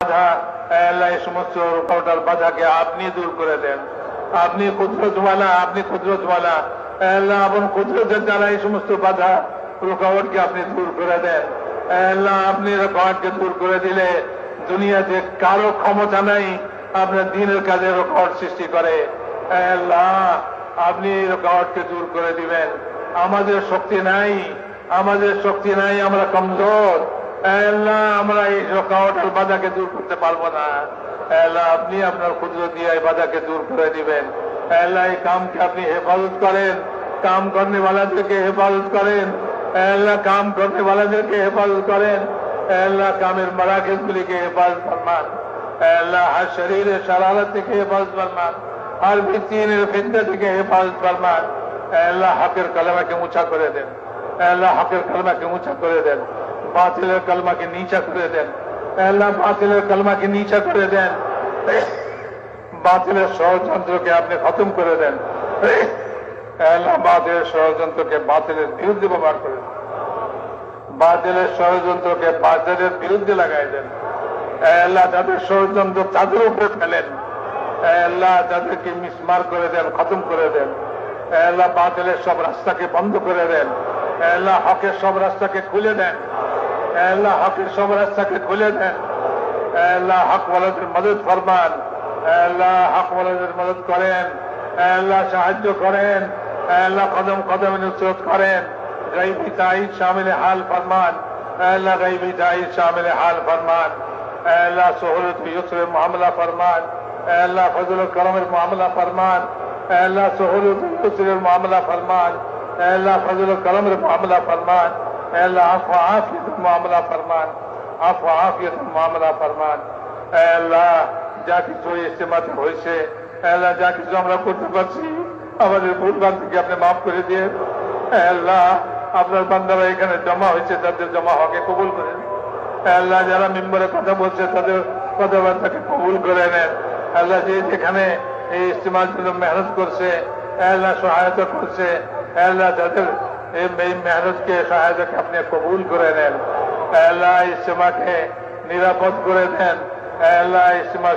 আল্লাহ এই সমস্ত রুকাওয়াটার বাধাকে আপনি দূর করে দেন। আপনি কুদরতওয়ালা, আপনি কুদরতওয়ালা। আল্লাহ আপন কুদরতের দ্বারা এই সমস্ত বাধা রুকাওয়াটকে আপনি দূর করে দেন। আল্লাহ আপনি রুকাওয়াটকে দূর করে দিলে দুনিয়াতে কারো ক্ষমতা নাই আপনার দ্বীনের কাজে রুকাওয়াট সৃষ্টি করে। আল্লাহ আপনি রুকাওয়াটকে দূর করে দিবেন। আমাদের শক্তি নাই, আমাদের শক্তি নাই, আমরা কমজোর। আল্লাহ আমরা এই রুকাওয়াটের বাধাকে দূর করতে পারবো না। আল্লাহ আপনি আপনার কুদরত দিয়ে এই বাধাকে দূর করে দিবেন। আল্লাহ এই কামকে আপনি হেফাজত করেন, কাম করনে ওয়ালাদেরকে হেফাজত করেন। আল্লাহ কাম করনে ওয়ালাদেরকে হেফাজত করেন। আল্লাহ কামের মারাকিজ গুলিকে হেফাজত ফরমান। আল্লাহ হর শরীরের শারারত থেকে হেফাজত ফরমান, হর ফিতনার ফিতনা থেকে হেফাজত ফরমান। আল্লাহ হকের কালেমাকে উঁচা করে দেন। আল্লাহ হকের কালেমাকে উঁচা করে দেন, বাতিলের কালেমাকে নীচা করে দেন। আল্লাহ বাতিলের কালেমাকে নীচা করে দেন, বাতিলের ষড়যন্ত্রকে আপনি খতম করে দেন। আল্লাহ বাতিলের ষড়যন্ত্রকে বাতিলের বিরুদ্ধে ব্যবহার করে দেন, বাতিলের ষড়যন্ত্রকে বাতিলের বিরুদ্ধে লাগাই দেন। আল্লাহ যাদের ষড়যন্ত্র তাদের উপরে ফেলেন। আল্লাহ যাদেরকে মিসমার করে দেন, খতম করে দেন। আল্লাহ বাতিলের সব রাস্তাকে বন্ধ করে দেন। আল্লাহ হকের সব রাস্তাকে খুলে দেন। আল্লাহ হকের সব রাস্তাকে খুলে দেন। আল্লাহ হক ওয়ালাদের মদদ ফরমান। আল্লাহ হক ওয়ালাদের মদদ করেন। আল্লাহ সাহায্য করেন। আল্লাহ কদম কদমে নুসরত করেন। গায়বী তাঈদ শামিল হাল ফরমান। আল্লাহ গায়বী তাঈদ শামিল হাল ফরমান। আল্লাহ সুহুলত ইউসরের মামলা ফরমান। আল্লাহ ফজল করমের মামলা ফরমান। আল্লাহ সুহুলত ইউসরের মামলা ফরমান। আল্লাহ ফজল করমের মামলা ফরমান। আল্লাহ আফু আফিয়তের মামলা ফরমান, আফু আফিয়তের মামলা ফরমান। আল্লাহ যা কিছু ইজতেমাতে হয়েছে, আল্লাহ যা কিছু আমরা করতে পারছি, আমাদের ভুলভ্রান্তিকে আপনি মাফ করে দিয়ে আল্লাহ আপনার বান্দারা এখানে জমা হয়েছে, তাদের জমা হকে কবুল করেন। আল্লাহ যারা মেম্বারে কথা বলছে তাদের কথাবার্তাকে কবুল করে নেন। আল্লাহ যে যেখানে এই ইজতেমার জন্য মেহনত করছে, আল্লাহ সহায়তা করছে, আল্লাহ তাদের এই মেহনতকে সহায়তাকে আপনি কবুল করে নেন। আল্লাহ ইজতেমাকে নিরাপদ করে দেন। আল্লাহ ইজতেমা